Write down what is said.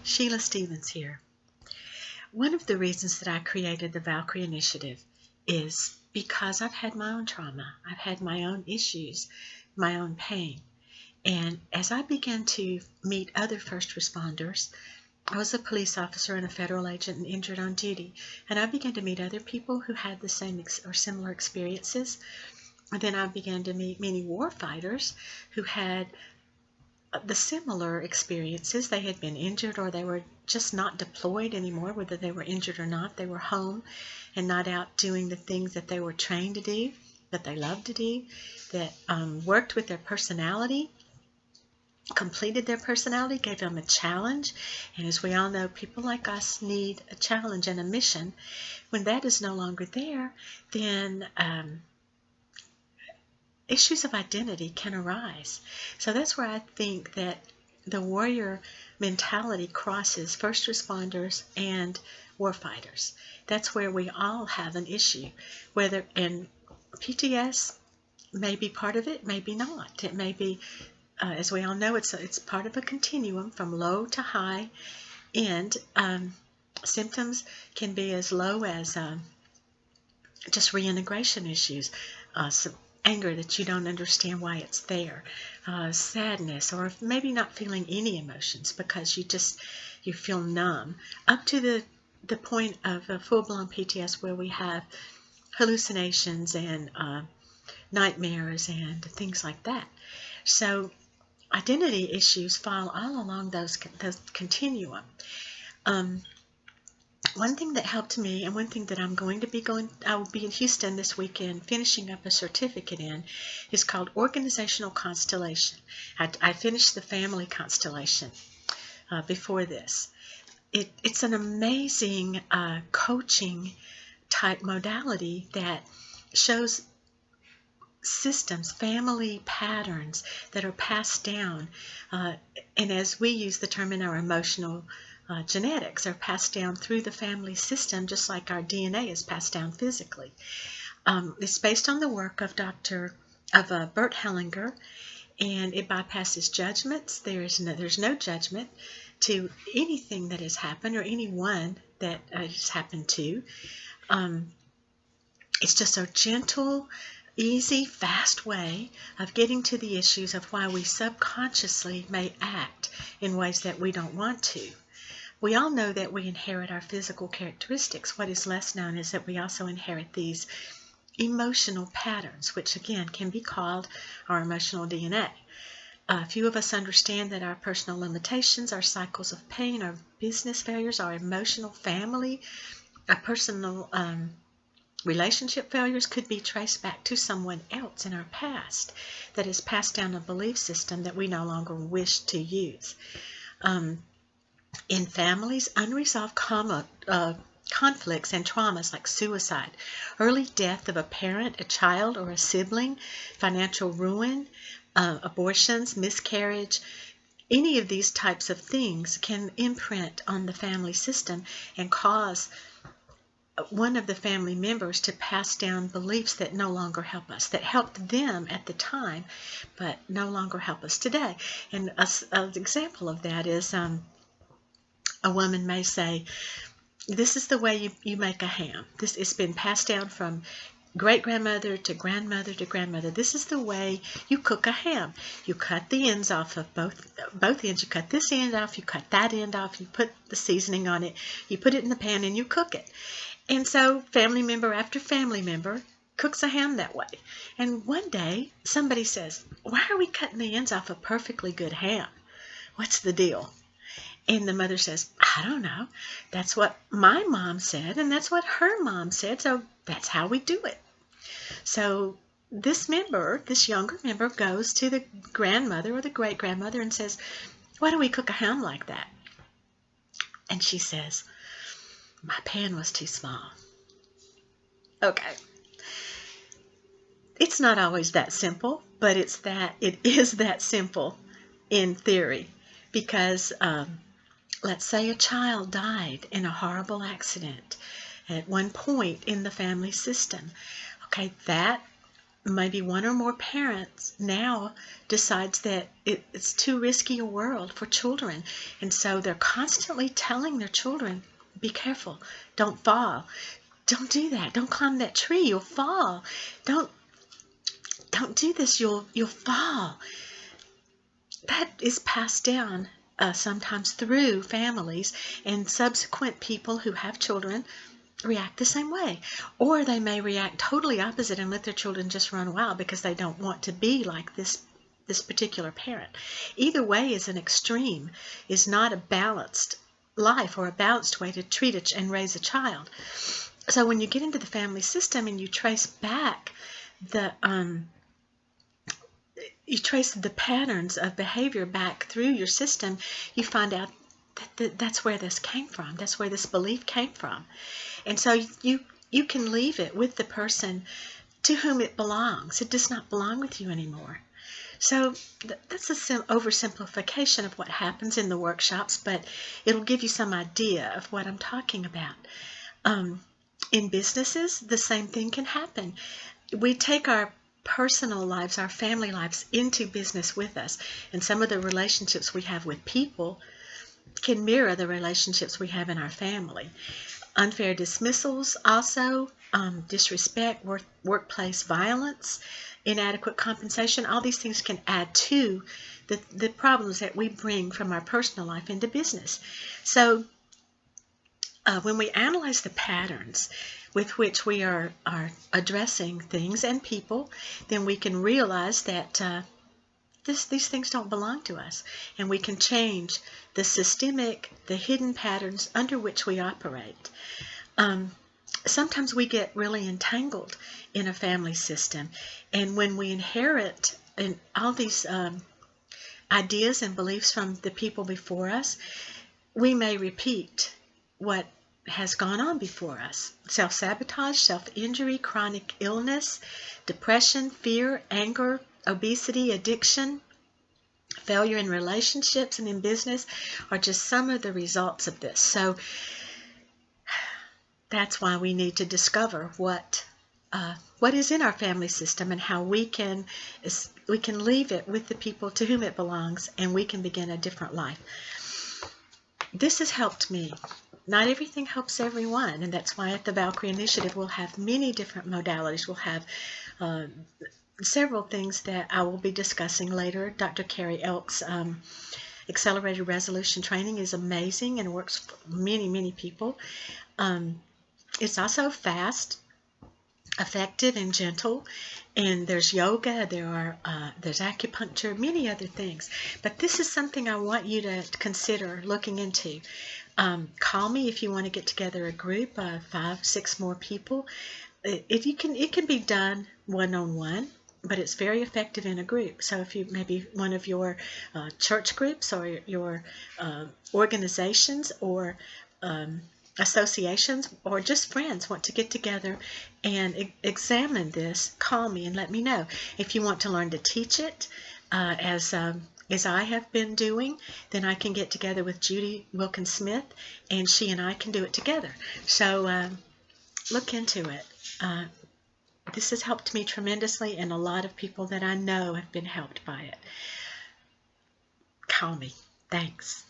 Sheila Stevens here. One of the reasons that I created the Valkyrie Initiative is because I've had my own trauma. I've had my own issues, my own pain. And as I began to meet other first responders, I was a police officer and a federal agent and injured on duty. And I began to meet other people who had the same or similar experiences. And then I began to meet many war fighters who had the similar experiences. They had been injured, or they were just not deployed anymore. Whether they were injured or not, they were home and not out doing the things that they were trained to do, that they loved to do, that worked with their personality, completed their personality, gave them a challenge. And as we all know, people like us need a challenge and a mission. When that is no longer there, then issues of identity can arise. So that's where I think that the warrior mentality crosses first responders and warfighters. That's where we all have an issue. And PTS may be part of it, maybe not. It may be, as we all know, it's part of a continuum from low to high, and symptoms can be as low as just reintegration issues, anger that you don't understand why it's there, sadness, or maybe not feeling any emotions because you feel numb, up to the point of a full-blown PTS where we have hallucinations and nightmares and things like that. So identity issues fall all along those continuum. One thing that helped me, and one thing that I will be in Houston this weekend finishing up a certificate in, is called Organizational Constellation. I finished the family constellation before this. It's an amazing coaching type modality that shows systems, family patterns that are passed down, and as we use the term in our emotional genetics, are passed down through the family system, just like our DNA is passed down physically. It's based on the work of Bert Hellinger, and it bypasses judgments. There's no judgment to anything that has happened or anyone that has happened to. It's just a gentle, easy, fast way of getting to the issues of why we subconsciously may act in ways that we don't want to. We all know that we inherit our physical characteristics. What is less known is that we also inherit these emotional patterns, which again can be called our emotional DNA. Few of us understand that our personal limitations, our cycles of pain, our business failures, our emotional family, our personal relationship failures could be traced back to someone else in our past that has passed down a belief system that we no longer wish to use. In families, unresolved conflicts and traumas like suicide, early death of a parent, a child, or a sibling, financial ruin, abortions, miscarriage, any of these types of things can imprint on the family system and cause one of the family members to pass down beliefs that no longer help us, that helped them at the time, but no longer help us today. And an example of that is a woman may say, this is the way you make a ham. It's been passed down from great-grandmother to grandmother to grandmother. This is the way you cook a ham. You cut the ends off of both ends. You cut this end off, you cut that end off, you put the seasoning on it, you put it in the pan, and you cook it. And so family member after family member cooks a ham that way. And one day somebody says, why are we cutting the ends off a perfectly good ham? What's the deal? And the mother says, I don't know. That's what my mom said, and that's what her mom said, so that's how we do it. So this younger member, goes to the grandmother or the great-grandmother and says, why do we cook a ham like that? And she says, my pan was too small. Okay. It's not always that simple, but it is that simple in theory, because let's say a child died in a horrible accident at one point in the family system. Okay, that maybe one or more parents now decides that it's too risky a world for children. And so they're constantly telling their children, be careful, don't fall. Don't do that. Don't climb that tree. You'll fall. Don't do this. You'll fall. That is passed down sometimes through families, and subsequent people who have children react the same way. Or they may react totally opposite and let their children just run wild because they don't want to be like this particular parent. Either way is an extreme, is not a balanced life or a balanced way to treat and raise a child. So when you get into the family system and you trace back the patterns of behavior back through your system, you find out that that's where this came from. That's where this belief came from. And so you can leave it with the person to whom it belongs. It does not belong with you anymore. So that's an oversimplification of what happens in the workshops, but it'll give you some idea of what I'm talking about. In businesses, the same thing can happen. We take our personal lives, our family lives, into business with us, and some of the relationships we have with people can mirror the relationships we have in our family. Unfair dismissals also, disrespect, workplace violence, inadequate compensation, all these things can add to the problems that we bring from our personal life into business. So when we analyze the patterns with which we are addressing things and people, then we can realize that these things don't belong to us, and we can change the systemic, the hidden patterns under which we operate. Sometimes we get really entangled in a family system, and when we inherit all these ideas and beliefs from the people before us, we may repeat what has gone on before us. Self-sabotage, self-injury, chronic illness, depression, fear, anger, obesity, addiction, failure in relationships and in business are just some of the results of this. So that's why we need to discover what is in our family system and how we can leave it with the people to whom it belongs, and we can begin a different life. This has helped me. Not everything helps everyone, and that's why at the Valkyrie Initiative we'll have many different modalities. We'll have several things that I will be discussing later. Dr. Carrie Elk's accelerated resolution training is amazing and works for many, many people. It's also fast, effective, and gentle. And there's yoga, there's acupuncture, many other things. But this is something I want you to consider looking into. Call me if you want to get together a group of 5-6 more people. It can be done one-on-one, but it's very effective in a group. So if you maybe one of your church groups or your organizations or associations or just friends want to get together and examine this, call me and let me know. If you want to learn to teach it as I have been doing, then I can get together with Judy Wilkins-Smith, and she and I can do it together. So look into it. This has helped me tremendously, and a lot of people that I know have been helped by it. Call me. Thanks.